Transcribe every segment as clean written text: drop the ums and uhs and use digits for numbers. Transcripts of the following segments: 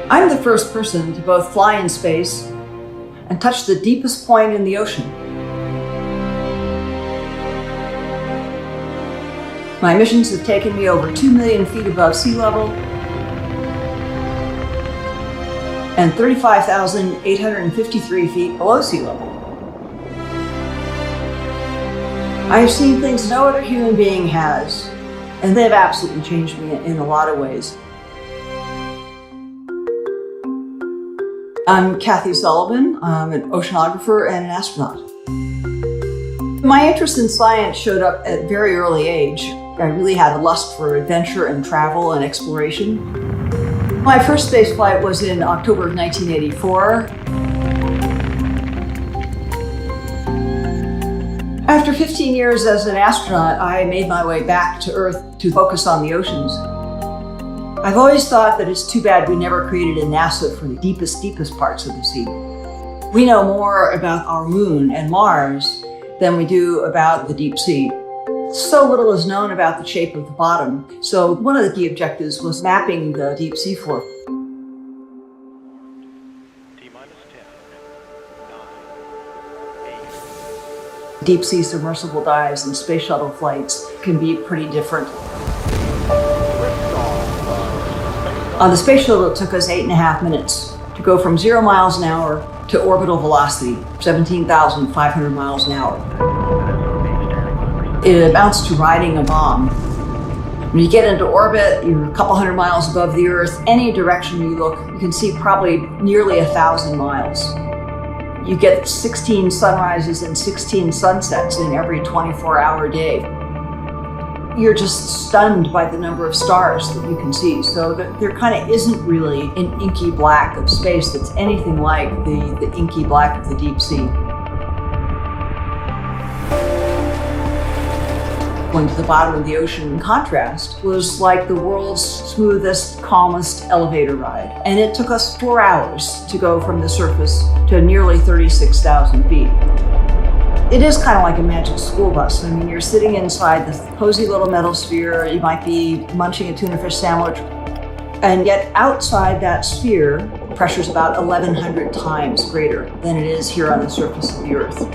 I'm the first person to both fly in space and touch the deepest point in the ocean. My missions have taken me over 2 million feet above sea level and 35,853 feet below sea level. I have seen things no other human being has, and they've absolutely changed me in a lot of ways. I'm Kathy Sullivan. I'm an oceanographer and an astronaut. My interest in science showed up at a very early age. I really had a lust for adventure and travel and exploration. My first space flight was in October of 1984. After 15 years as an astronaut, I made my way back to Earth to focus on the oceans. I've always thought that it's too bad we never created a NASA for the deepest parts of the sea. We know more about our moon and Mars than we do about the deep sea. So little is known about the shape of the bottom, so one of the key objectives was mapping the deep sea floor. Deep sea submersible dives and space shuttle flights can be pretty different. On the space shuttle, it took us 8.5 minutes to go from 0 miles an hour to orbital velocity, 17,500 miles an hour. It amounts to riding a bomb. When you get into orbit, you're a couple hundred miles above the Earth. Any direction you look, you can see probably nearly 1,000 miles. You get 16 sunrises and 16 sunsets in every 24-hour day. You're just stunned by the number of stars that you can see. So there kind of isn't really an inky black of space that's anything like the inky black of the deep sea. Going to the bottom of the ocean, in contrast, was like the world's smoothest, calmest elevator ride. And it took us 4 hours to go from the surface to nearly 36,000 feet. It is kind of like a magic school bus. I mean, you're sitting inside this cozy little metal sphere. You might be munching a tuna fish sandwich. And yet outside that sphere, the pressure's about 1,100 times greater than it is here on the surface of the Earth.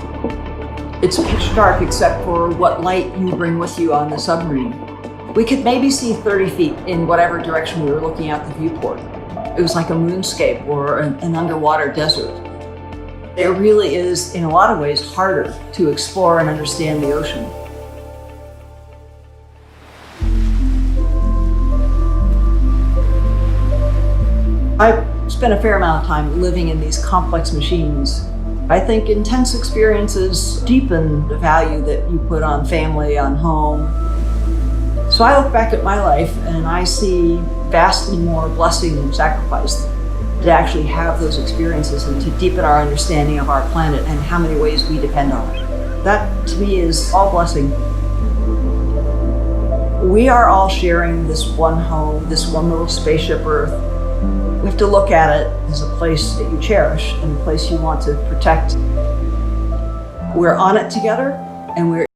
It's pitch dark except for what light you bring with you on the submarine. We could maybe see 30 feet in whatever direction we were looking out the viewport. It was like a moonscape or an underwater desert. It really is, in a lot of ways, harder to explore and understand the ocean. I spent a fair amount of time living in these complex machines. I think intense experiences deepen the value that you put on family, on home. So I look back at my life and I see vastly more blessing and sacrifice to actually have those experiences and to deepen our understanding of our planet and how many ways we depend on it. That, to me, is all blessing. We are all sharing this one home, this one little spaceship Earth. We have to look at it as a place that you cherish and a place you want to protect. We're on it together, and we're